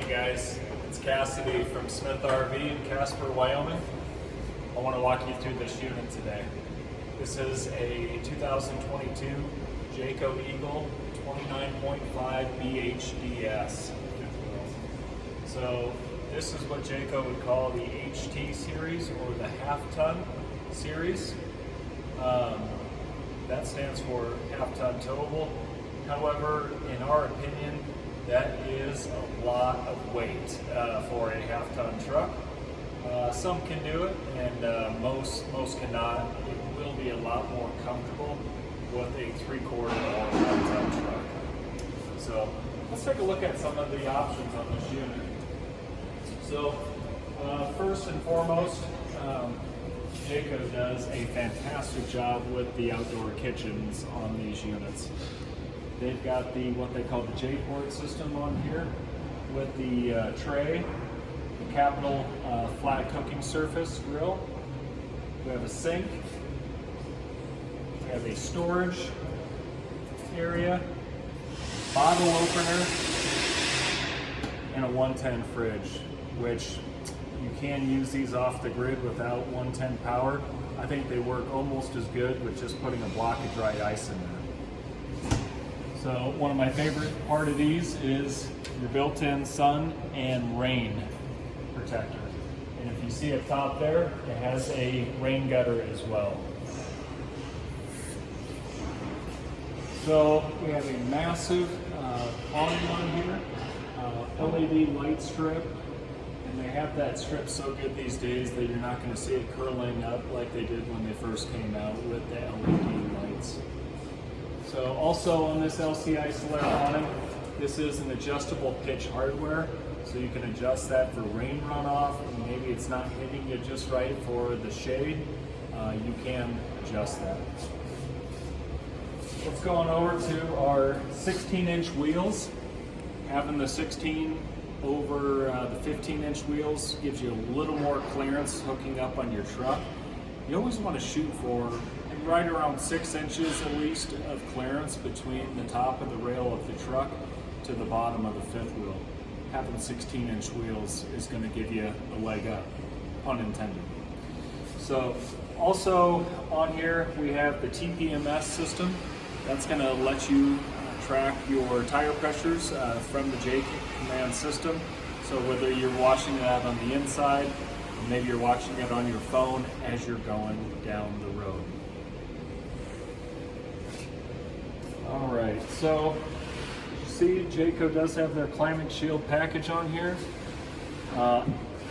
Hey guys, it's Cassidy from Smith RV in Casper, Wyoming. I want to walk you through this unit today. This is a 2022 Jayco Eagle 29.5 BHDS. So this is what Jayco would call the HT series or the half-ton series. That stands for half-ton towable. However, in our opinion, that is a lot of weight for a half-ton truck. Some can do it, and most cannot. It will be a lot more comfortable with a 3/4 or half-ton truck. So let's take a look at some of the options on this unit. So first and foremost, Jayco does a fantastic job with the outdoor kitchens on these units. They've got what they call the J-port system on here with the tray, the capital flat cooking surface grill. We have a sink. We have a storage area, bottle opener, and a 110 fridge, which you can use these off the grid without 110 power. I think they work almost as good with just putting a block of dry ice in there. So one of my favorite part of these is your built-in sun and rain protector. And if you see up top there, it has a rain gutter as well. So we have a massive awning on here, LED light strip, and they have that strip so good these days that you're not going to see it curling up like they did when they first came out with the LED lights. So also on this LCI Solar awning, this is an adjustable pitch hardware, so you can adjust that for rain runoff, and maybe it's not hitting you just right for the shade. You can adjust that. Let's go on over to our 16-inch wheels. Having the 16 over the 15-inch wheels gives you a little more clearance hooking up on your truck. You always want to shoot for right around 6 inches at least of clearance between the top of the rail of the truck to the bottom of the fifth wheel. Having 16-inch wheels is going to give you a leg up, pun intended. So also on here we have the TPMS system. That's going to let you track your tire pressures from the Jayco command system. So whether you're watching that on the inside, or maybe you're watching it on your phone as you're going down the road. All right, so you see Jayco does have their climate shield package on here.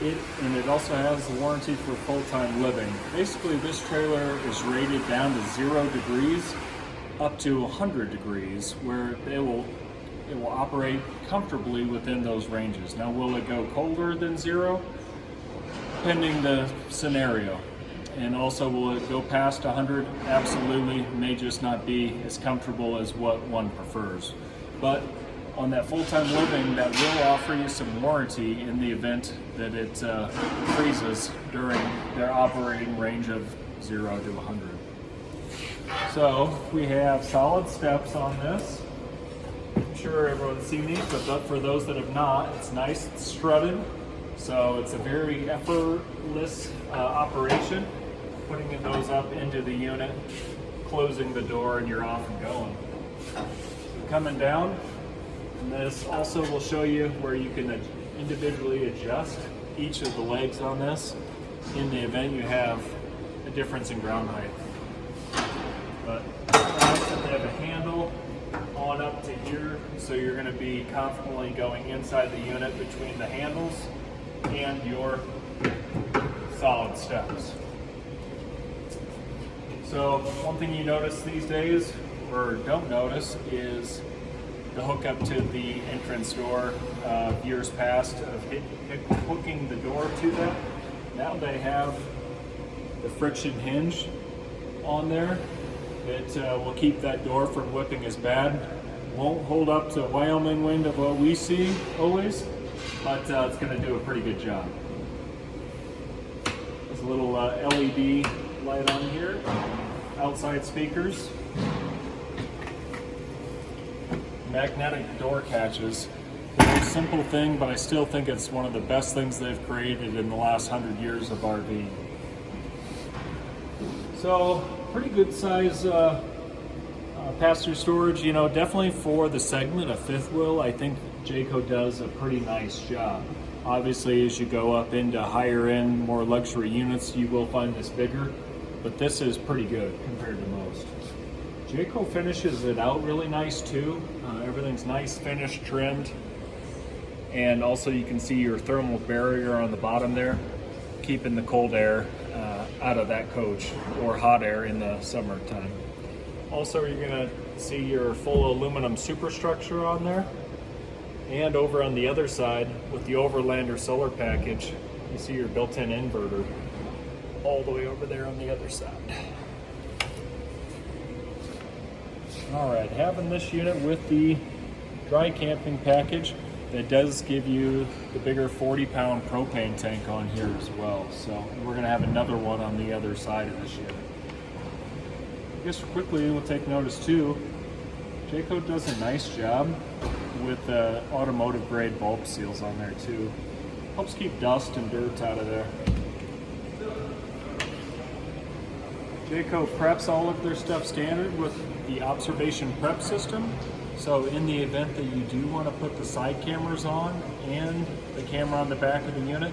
It also has the warranty for full-time living. Basically, this trailer is rated down to 0 degrees up to 100 degrees, where it will operate comfortably within those ranges. Now, will it go colder than 0? Pending the scenario. And also, will it go past 100? Absolutely. It may just not be as comfortable as what one prefers. But on that full-time living, that will offer you some warranty in the event that it freezes during their operating range of 0 to 100. So we have solid steps on this. I'm sure everyone's seen these, but for those that have not, it's nice, it's strutted. So it's a very effortless operation. Putting those up into the unit, closing the door, and you're off and going. So coming down, and this also will show you where you can individually adjust each of the legs on this in the event you have a difference in ground height. But they have a handle on up to here, so you're going to be comfortably going inside the unit between the handles and your solid steps. So one thing you notice these days, or don't notice, is the hookup to the entrance door. Years past of hooking the door to them. Now they have the friction hinge on there. It will keep that door from whipping as bad. Won't hold up to Wyoming wind of what we see always, but it's going to do a pretty good job. There's a little LED light on here, outside speakers, magnetic door catches. the most simple thing, but I still think it's one of the best things they've created in the last 100 years of RV. So pretty good size pass-through storage, you know, definitely for the segment of fifth wheel. I think Jayco does a pretty nice job. Obviously, as you go up into higher end, more luxury units, you will find this bigger, but this is pretty good compared to most. Jayco finishes it out really nice too. Everything's nice, finished, trimmed, and also you can see your thermal barrier on the bottom there, keeping the cold air out of that coach, or hot air in the summertime. Also, you're gonna see your full aluminum superstructure on there. And over on the other side, with the Overlander solar package, you see your built-in inverter all the way over there on the other side. All right, having this unit with the dry camping package, that does give you the bigger 40-pound propane tank on here as well. So we're gonna have another one on the other side of this unit. I guess quickly we'll take notice too, Jayco does a nice job with the automotive grade bulb seals on there too. Helps keep dust and dirt out of there. Jayco preps all of their stuff standard with the observation prep system. So in the event that you do want to put the side cameras on and the camera on the back of the unit,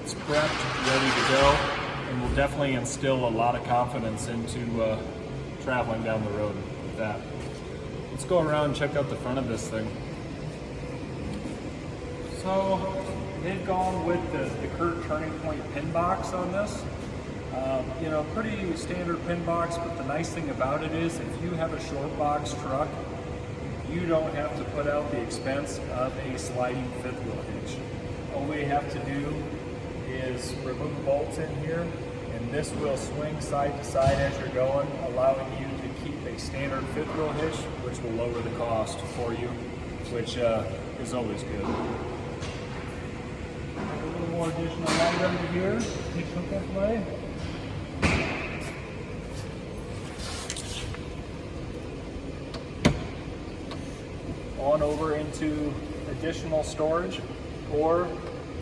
it's prepped, ready to go, and will definitely instill a lot of confidence into traveling down the road with that. Let's go around and check out the front of this thing. So they've gone with the Kurt turning point pin box on this. You know, pretty standard pin box, but the nice thing about it is if you have a short box truck, you don't have to put out the expense of a sliding fifth wheel hitch. All we have to do is remove bolts in here, and this will swing side to side as you're going, allowing you to keep a standard fifth wheel hitch, which will lower the cost for you, which is always good. A little more additional light under here, hitch hookup light. On over into additional storage, or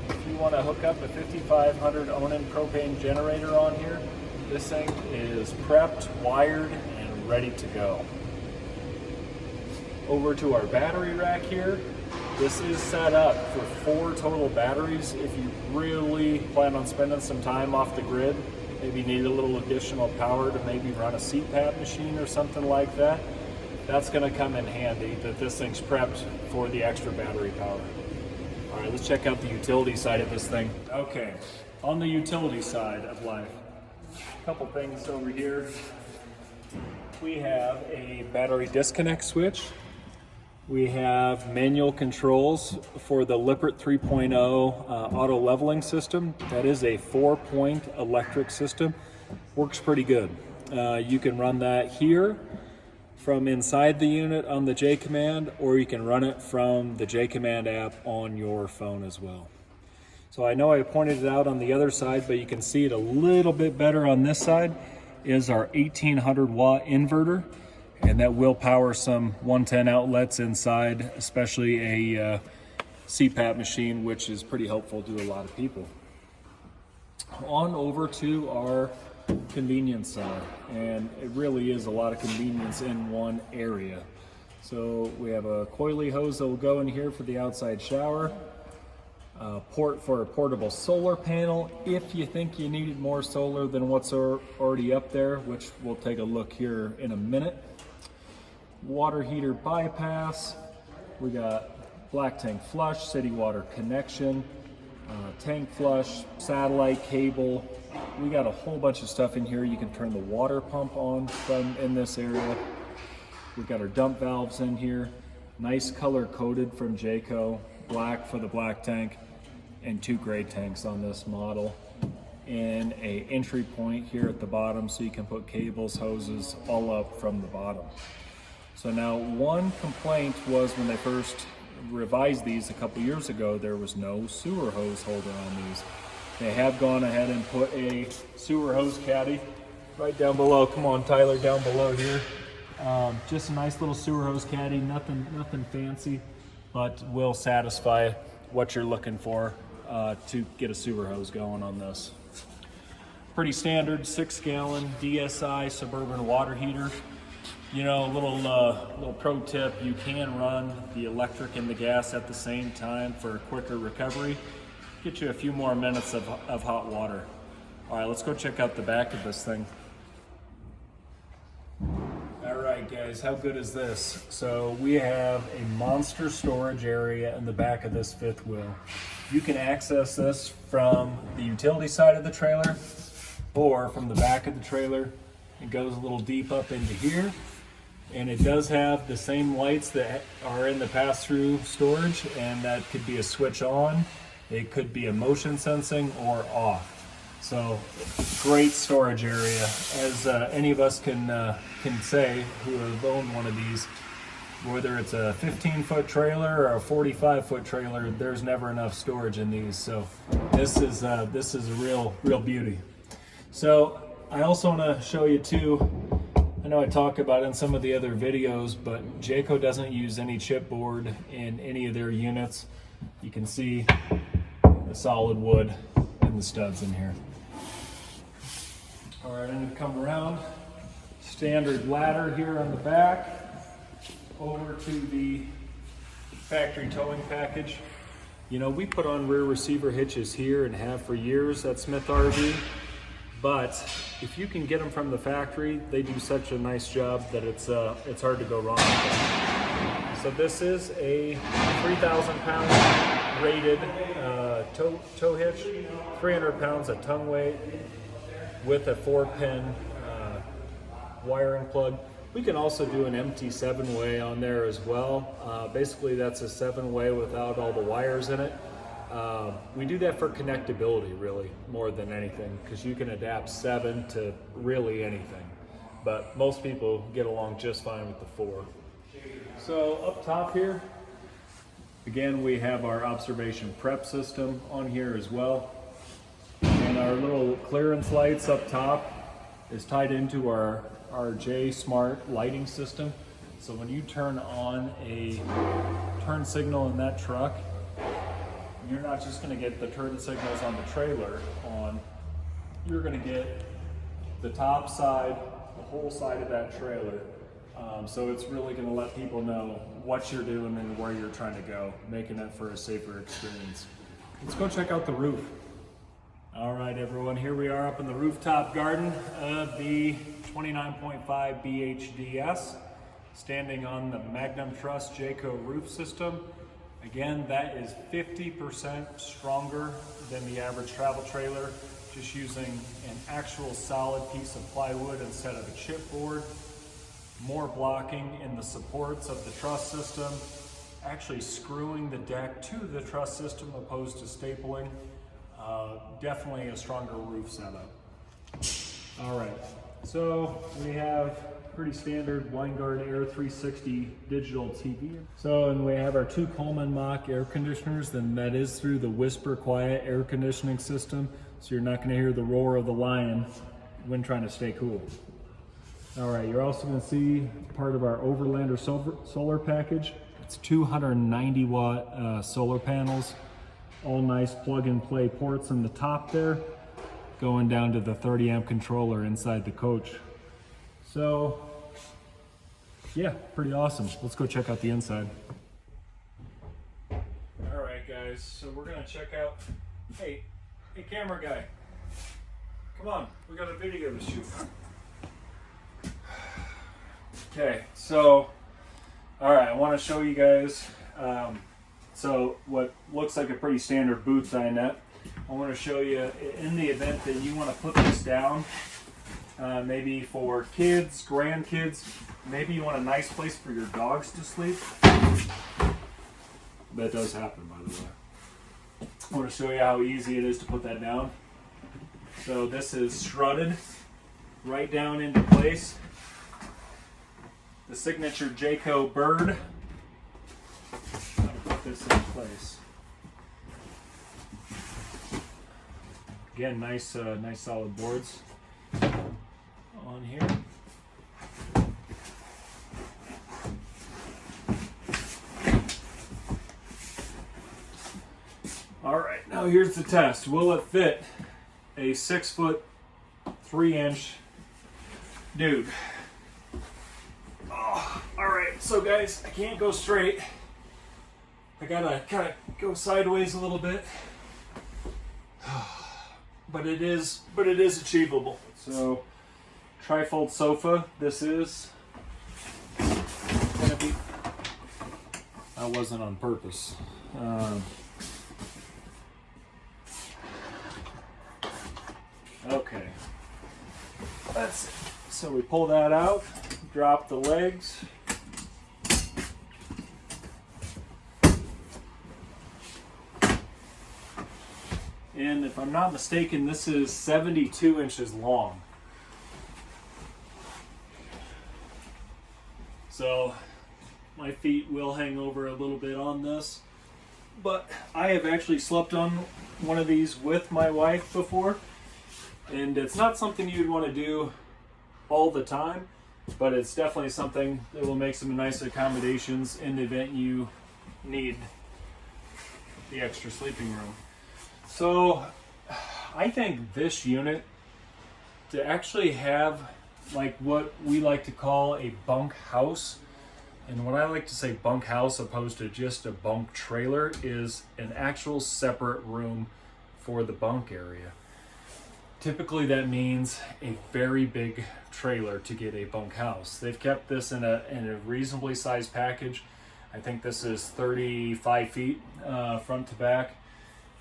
if you want to hook up a 5500 Awning propane generator on here, this thing is prepped, wired, and ready to go. Over to our battery rack here. This is set up for 4 total batteries. If you really plan on spending some time off the grid, maybe need a little additional power to maybe run a CPAP machine or something like that, that's going to come in handy that this thing's prepped for the extra battery power. All right, let's check out the utility side of this thing. Okay, on the utility side of life, a couple things over here. We have a battery disconnect switch. We have manual controls for the Lippert 3.0 auto leveling system. That is a 4-point electric system. Works pretty good. You can run that here from inside the unit on the J Command, or you can run it from the J Command app on your phone as well. So I know I pointed it out on the other side, but you can see it a little bit better on this side, is our 1800 watt inverter, and that will power some 110 outlets inside, especially a CPAP machine, which is pretty helpful to a lot of people. On over to our convenience side, and it really is a lot of convenience in one area. So we have a coily hose that will go in here for the outside shower, a port for a portable solar panel if you think you needed more solar than what's already up there, which we'll take a look here in a minute. Water heater bypass, we got black tank flush, city water connection, tank flush, satellite cable. We got a whole bunch of stuff in here. You can turn the water pump on from in this area. We've got our dump valves in here. Nice color coded from Jayco. Black for the black tank and 2 gray tanks on this model. And a entry point here at the bottom so you can put cables, hoses all up from the bottom. So now one complaint was when they first revised these a couple years ago, there was no sewer hose holder on these. They have gone ahead and put a sewer hose caddy right down below. Come on, Tyler, down below here. Just a nice little sewer hose caddy, nothing fancy. but will satisfy what you're looking for to get a sewer hose going on this. Pretty standard 6-gallon DSI suburban water heater. You know, little pro tip, you can run the electric and the gas at the same time for a quicker recovery. Get you a few more minutes of hot water. All right, let's go check out the back of this thing. All right, guys, how good is this? So we have a monster storage area in the back of this fifth wheel. You can access this from the utility side of the trailer or from the back of the trailer. It goes a little deep up into here, and it does have the same lights that are in the pass-through storage, and that could be a switch on, it could be a motion sensing or off. So great storage area, as any of us can say who have owned one of these. Whether it's a 15-foot trailer or a 45-foot trailer, there's never enough storage in these. So this is a real beauty. So I also want to show you too, I know I talk about it in some of the other videos, but Jayco doesn't use any chipboard in any of their units. You can see the solid wood and the studs in here. All right, I'm going to come around. Standard ladder here on the back, over to the factory towing package. You know, we put on rear receiver hitches here and have for years at Smith RV, but if you can get them from the factory, they do such a nice job that it's hard to go wrong with them. So this is a 3,000 pound rated tow hitch, 300 pounds of tongue weight with a 4-pin wiring plug. We can also do an empty 7-way on there as well. Basically that's a 7-way without all the wires in it. We do that for connectability really more than anything, because you can adapt 7 to really anything. But most people get along just fine with the 4. So up top here, again, we have our observation prep system on here as well. And our little clearance lights up top is tied into our J Smart lighting system. So when you turn on a turn signal in that truck, you're not just going to get the turn signals on the trailer on, you're going to get the top side, the whole side of that trailer. So it's really going to let people know what you're doing and where you're trying to go, making it for a safer experience. Let's go check out the roof. All right, everyone, here we are up in the rooftop garden of the 29.5 BHDS, standing on the Magnum Truss Jayco roof system. Again, that is 50% stronger than the average travel trailer, just using an actual solid piece of plywood instead of a chipboard. More blocking in the supports of the truss system, actually screwing the deck to the truss system opposed to stapling. Definitely a stronger roof setup. All right, so we have pretty standard Winegard Air 360 digital TV. So, and we have our 2 Coleman Mach air conditioners, and that is through the Whisper Quiet air conditioning system. So you're not gonna hear the roar of the lion when trying to stay cool. All right, you're also gonna see part of our Overlander solar package. It's 290 watt solar panels, all nice plug and play ports in the top there, going down to the 30 amp controller inside the coach. So yeah, pretty awesome. Let's go check out the inside. All right, guys, so we're gonna check out, hey camera guy, come on, we got a video to shoot. Okay, so, all right, I wanna show you guys, so what looks like a pretty standard boot dinette. I wanna show you, in the event that you wanna put this down, maybe for kids, grandkids, maybe you want a nice place for your dogs to sleep. That does happen, by the way. I want to show you how easy it is to put that down. So this is strutted right down into place. The signature Jayco bird. How to put this in place. Again, nice solid boards on here. Now here's the test. Will it fit a 6'3" dude? Oh, all right, so guys, I can't go straight. I gotta kind of go sideways a little bit, but it is achievable. So, Trifold sofa. This is gonna be. That wasn't on purpose. Okay, that's it. So we pull that out, drop the legs. And if I'm not mistaken, this is 72 inches long. So my feet will hang over a little bit on this, but I have actually slept on one of these with my wife before. And it's not something you'd want to do all the time, but it's definitely something that will make some nice accommodations in the event you need the extra sleeping room. So I think this unit, to actually have like what we like to call a bunk house, and what I like to say bunk house opposed to just a bunk trailer, is an actual separate room for the bunk area. Typically that means a very big trailer to get a bunk house. They've kept this in a reasonably sized package. I think this is 35 feet front to back.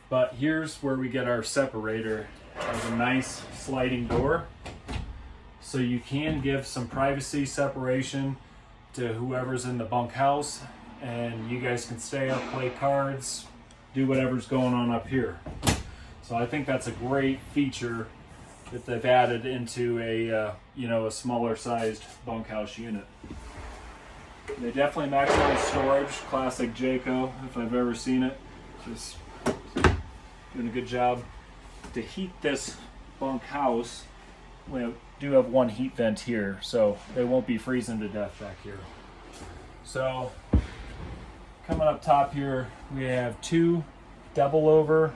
But here's where we get our separator. There's a nice sliding door. So you can give some privacy separation to whoever's in the bunk house, and you guys can stay up, play cards, do whatever's going on up here. So I think that's a great feature that they've added into a a smaller sized bunkhouse unit. They definitely maximize storage, classic Jayco if I've ever seen it. Just doing a good job. To heat this bunkhouse, we do have one heat vent here, so they won't be freezing to death back here. So coming up top here, we have two double over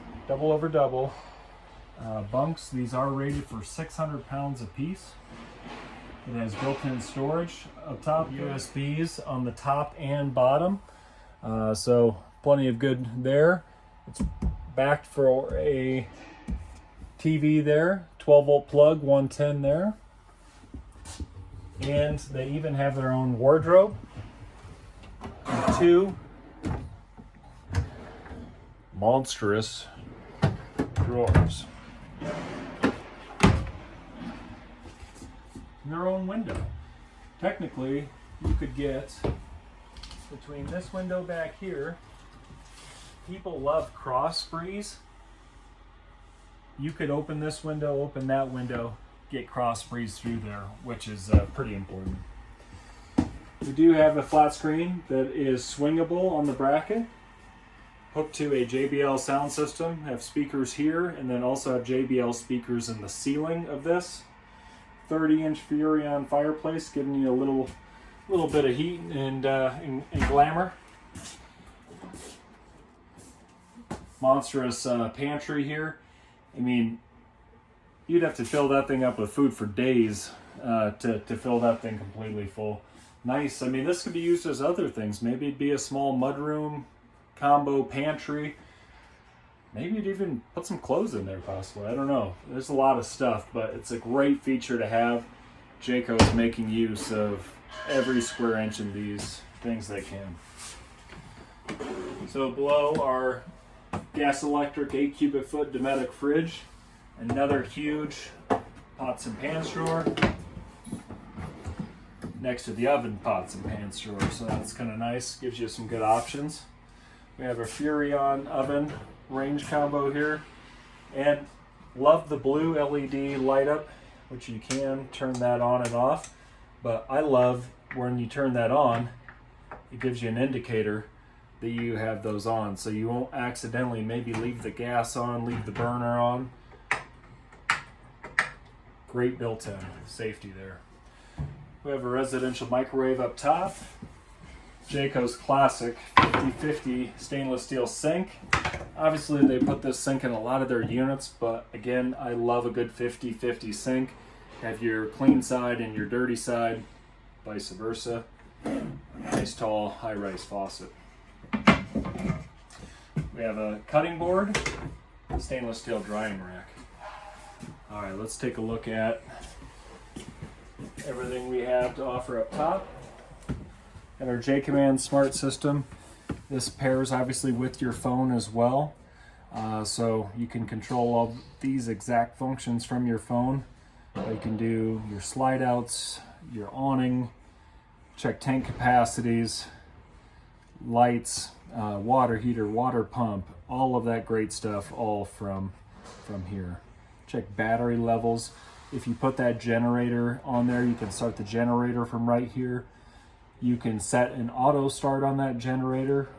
bunks. These are rated for 600 pounds a piece. It has built-in storage up top, USBs on the top and bottom, so plenty of good there. It's backed for a TV there, 12-volt plug, 110 there, and they even have their own wardrobe and two monstrous drawers. Their own window. Technically, you could get between this window back here. People love cross breeze. You could open this window, open that window, get cross breeze through there, which is pretty important. We do have a flat screen that is swingable on the bracket, hooked to a JBL sound system. Have speakers here, and then also have JBL speakers in the ceiling of this. 30-inch Furrion fireplace, giving you a little bit of heat and glamour. Monstrous pantry here. I mean, you'd have to fill that thing up with food for days to fill that thing completely full. Nice. I mean, this could be used as other things. Maybe it'd be a small mudroom combo pantry. Maybe you'd even put some clothes in there possibly. I don't know. There's a lot of stuff, but it's a great feature to have. Jayco is making use of every square inch in these things they can. So below our gas electric 8 cubic foot Dometic fridge, another huge pots and pans drawer next to the oven pots and pans drawer. So that's kind of nice, gives you some good options. We have a Furrion oven range combo here, and love the blue LED light up, which you can turn that on and off, but I love when you turn that on, it gives you an indicator that you have those on, so you won't accidentally maybe leave the gas on, leave the burner on. Great built-in safety there. We have a residential microwave up top, Jayco's classic 50/50 stainless steel sink. Obviously they put this sink in a lot of their units, but again, I love a good 50/50 sink. Have your clean side and your dirty side, vice versa. Nice tall high-rise faucet. We have a cutting board, stainless steel drying rack. All right, let's take a look at everything we have to offer up top. And our J-Command smart system. This pairs obviously with your phone as well. So you can control all these exact functions from your phone. You can do your slide outs, your awning, check tank capacities, lights, water heater, water pump, all of that great stuff, all from here. Check battery levels. If you put that generator on there, you can start the generator from right here. You can set an auto start on that generator.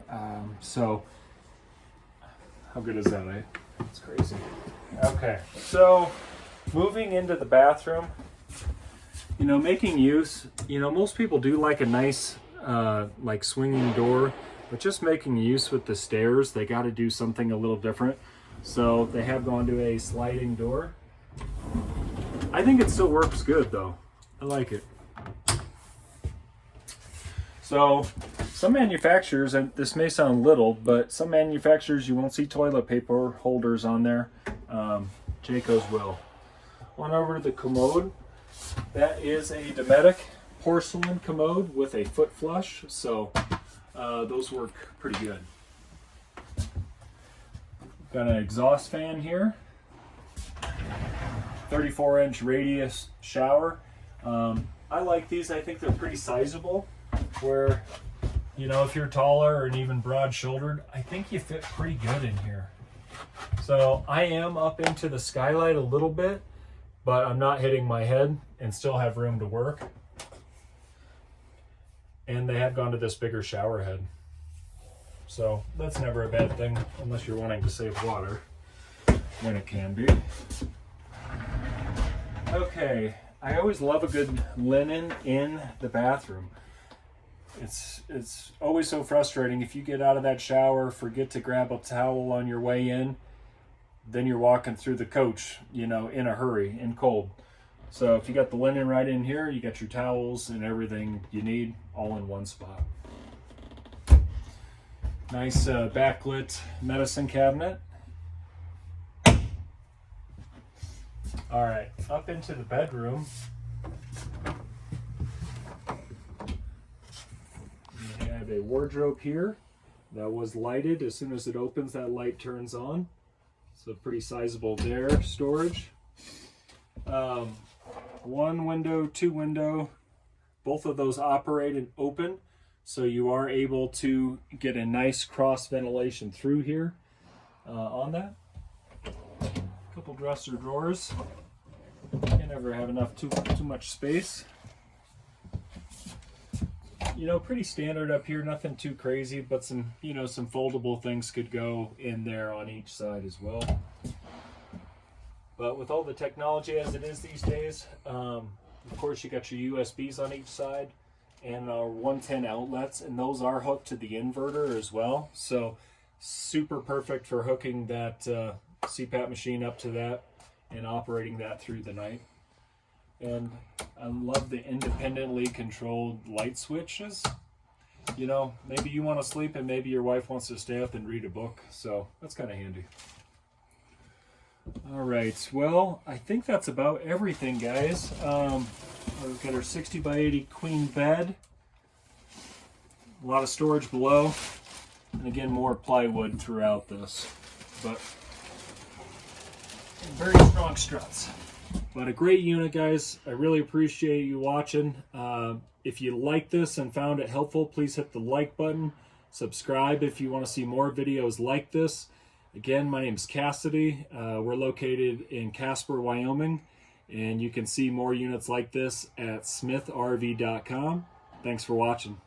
So how good is that, eh? It's crazy. Okay, so moving into the bathroom, you know, making use, you know, most people do like a nice like swinging door, but just making use with the stairs, they got to do something a little different. So they have gone to a sliding door. I think it still works good though. I like it. So some manufacturers, and this may sound little, but some manufacturers you won't see toilet paper holders on there. Jayco's will. On over to the commode. That is a Dometic porcelain commode with a foot flush, so those work pretty good. Got an exhaust fan here. 34-inch radius shower. I like these. I think they're pretty sizable. Where, you know, if you're taller and even broad-shouldered, I think you fit pretty good in here. So I am up into the skylight a little bit, but I'm not hitting my head and still have room to work. And they have gone to this bigger shower head. So that's never a bad thing unless you're wanting to save water, when it can be. Okay, I always love a good linen in the bathroom. It's always so frustrating if you get out of that shower, forget to grab a towel on your way in, then you're walking through the coach, you know, in a hurry, in cold. So if you got the linen right in here, you got your towels and everything you need all in one spot. Nice backlit medicine cabinet. All right, up into the bedroom. We have a wardrobe here that was lighted. As soon as it opens, that light turns on. So pretty sizable there, storage. One window, two window, both of those operate and open. So you are able to get a nice cross ventilation through here on that. Couple dresser drawers. You never have enough too much space. You know, pretty standard up here, nothing too crazy, but some, you know, some foldable things could go in there on each side as well. But with all the technology as it is these days, of course you got your USBs on each side and our 110 outlets, and those are hooked to the inverter as well. So super perfect for hooking that CPAP machine up to that and operating that through the night. And I love the independently controlled light switches. You know, maybe you want to sleep and maybe your wife wants to stay up and read a book, so that's kind of handy. All right, well, I think that's about everything, guys. We've got our 60 by 80 queen bed. A lot of storage below. And again, more plywood throughout this. But very strong struts. But a great unit, guys. I really appreciate you watching. If you like this and found it helpful, please hit the like button. Subscribe if you want to see more videos like this. Again, my name is Cassidy. We're located in Casper, Wyoming, and you can see more units like this at smithrv.com. Thanks for watching.